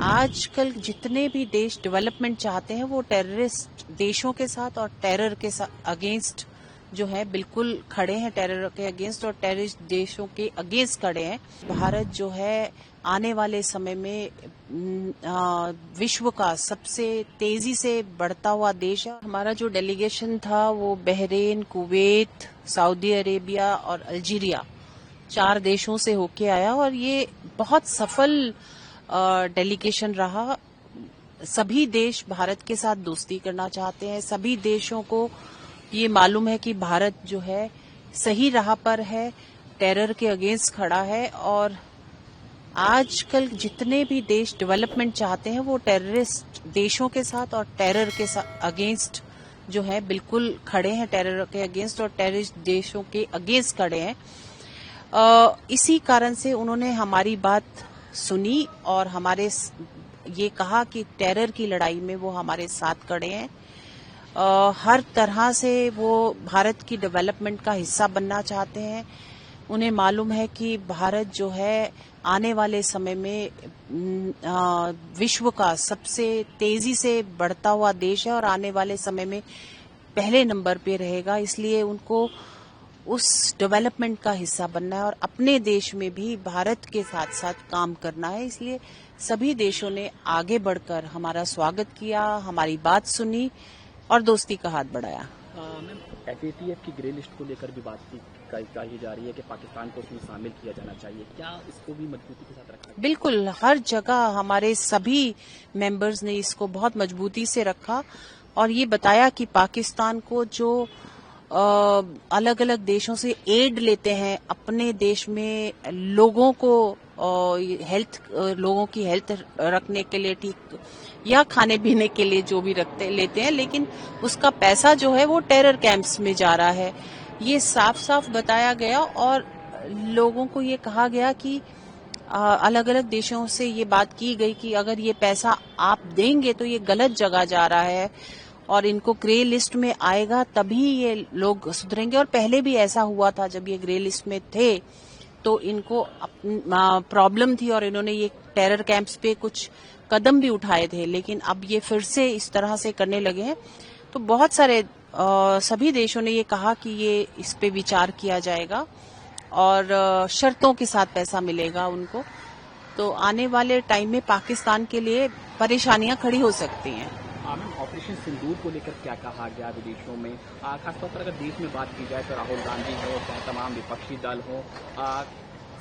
आजकल जितने भी देश डेवलपमेंट चाहते हैं वो टेररिस्ट देशों के साथ और टेरर के अगेंस्ट जो है बिल्कुल खड़े हैं, टेरर के अगेंस्ट और टेररिस्ट देशों के अगेंस्ट खड़े हैं। भारत जो है आने वाले समय में विश्व का सबसे तेजी से बढ़ता हुआ देश है। हमारा जो डेलीगेशन था वो बहरीन, कुवैत, सऊदी अरेबिया और अल्जीरिया 4 देशों से होके आया और ये बहुत सफल डेलीगेशन रहा। सभी देश भारत के साथ दोस्ती करना चाहते हैं। सभी देशों को ये मालूम है कि भारत जो है सही राह पर है, टेरर के अगेंस्ट खड़ा है और आजकल जितने भी देश डेवलपमेंट चाहते हैं वो टेररिस्ट देशों के साथ और टेरर के अगेंस्ट जो है बिल्कुल खड़े हैं, टेरर के अगेंस्ट और टेररिस्ट देशों के अगेंस्ट खड़े हैं। इसी कारण से उन्होंने हमारी बात सुनी और हमारे ये कहा कि टेरर की लड़ाई में वो हमारे साथ खड़े हैं। हर तरह से वो भारत की डेवलपमेंट का हिस्सा बनना चाहते हैं। उन्हें मालूम है कि भारत जो है आने वाले समय में विश्व का सबसे तेजी से बढ़ता हुआ देश है और आने वाले समय में पहले नंबर पे रहेगा। इसलिए उनको उस डेवलपमेंट का हिस्सा बनना है और अपने देश में भी भारत के साथ साथ काम करना है। इसलिए सभी देशों ने आगे बढ़कर हमारा स्वागत किया, हमारी बात सुनी और दोस्ती का हाथ बढ़ाया। मैम, FATF की ग्रे लिस्ट को लेकर भी बातचीत कही जा रही है कि पाकिस्तान को उसमें शामिल किया जाना चाहिए। क्या इसको भी मजबूती के साथ रखा है? बिल्कुल, हर जगह हमारे सभी मेंबर्स ने इसको बहुत मजबूती से रखा और ये बताया कि पाकिस्तान को जो अलग अलग देशों से एड लेते हैं अपने देश में लोगों को लोगों की हेल्थ रखने के लिए, ठीक या खाने पीने के लिए जो भी लेते हैं, लेकिन उसका पैसा जो है वो टेरर कैंप्स में जा रहा है। ये साफ साफ बताया गया और लोगों को ये कहा गया कि अलग अलग देशों से ये बात की गई कि अगर ये पैसा आप देंगे तो ये गलत जगह जा रहा है और इनको ग्रे लिस्ट में आएगा तभी ये लोग सुधरेंगे। और पहले भी ऐसा हुआ था, जब ये ग्रे लिस्ट में थे तो इनको प्रॉब्लम थी और इन्होंने ये टेरर कैंप्स पे कुछ कदम भी उठाए थे, लेकिन अब ये फिर से इस तरह से करने लगे हैं। तो बहुत सारे सभी देशों ने ये कहा कि ये इस पे विचार किया जाएगा और शर्तों के साथ पैसा मिलेगा उनको। तो आने वाले टाइम में पाकिस्तान के लिए परेशानियां खड़ी हो सकती हैं। मैम, ऑपरेशन सिंदूर को लेकर क्या कहा गया विदेशों में? खासतौर पर अगर देश में बात की जाए तो राहुल गांधी हो, चाहे तमाम विपक्षी दल हो,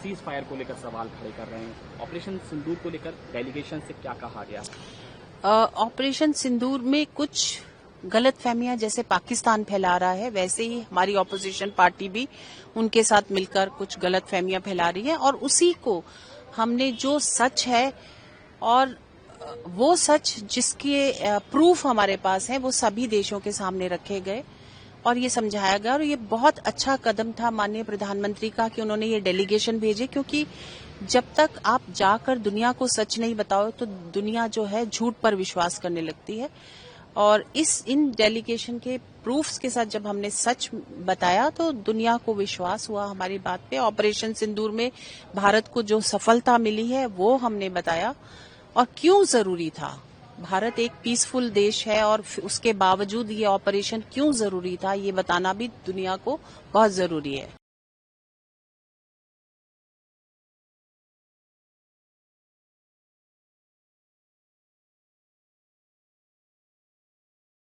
सीज फायर को लेकर सवाल खड़े कर रहे हैं। ऑपरेशन सिंदूर को लेकर डेलीगेशन से क्या कहा गया? ऑपरेशन सिंदूर में कुछ गलत फहमियां जैसे पाकिस्तान फैला रहा है, वैसे ही हमारी ऑपोजिशन पार्टी भी उनके साथ मिलकर कुछ गलत फहमियां फैला रही है और उसी को हमने जो सच है और वो सच जिसके प्रूफ हमारे पास है वो सभी देशों के सामने रखे गए और ये समझाया गया। और ये बहुत अच्छा कदम था माननीय प्रधानमंत्री का कि उन्होंने ये डेलीगेशन भेजे, क्योंकि जब तक आप जाकर दुनिया को सच नहीं बताओ तो दुनिया जो है झूठ पर विश्वास करने लगती है। और इन डेलीगेशन के प्रूफ्स के साथ जब हमने सच बताया तो दुनिया को विश्वास हुआ हमारी बात पे। ऑपरेशन सिंदूर में भारत को जो सफलता मिली है वो हमने बताया और क्यों जरूरी था। भारत एक पीसफुल देश है और उसके बावजूद ये ऑपरेशन क्यों जरूरी था ये बताना भी दुनिया को बहुत जरूरी है।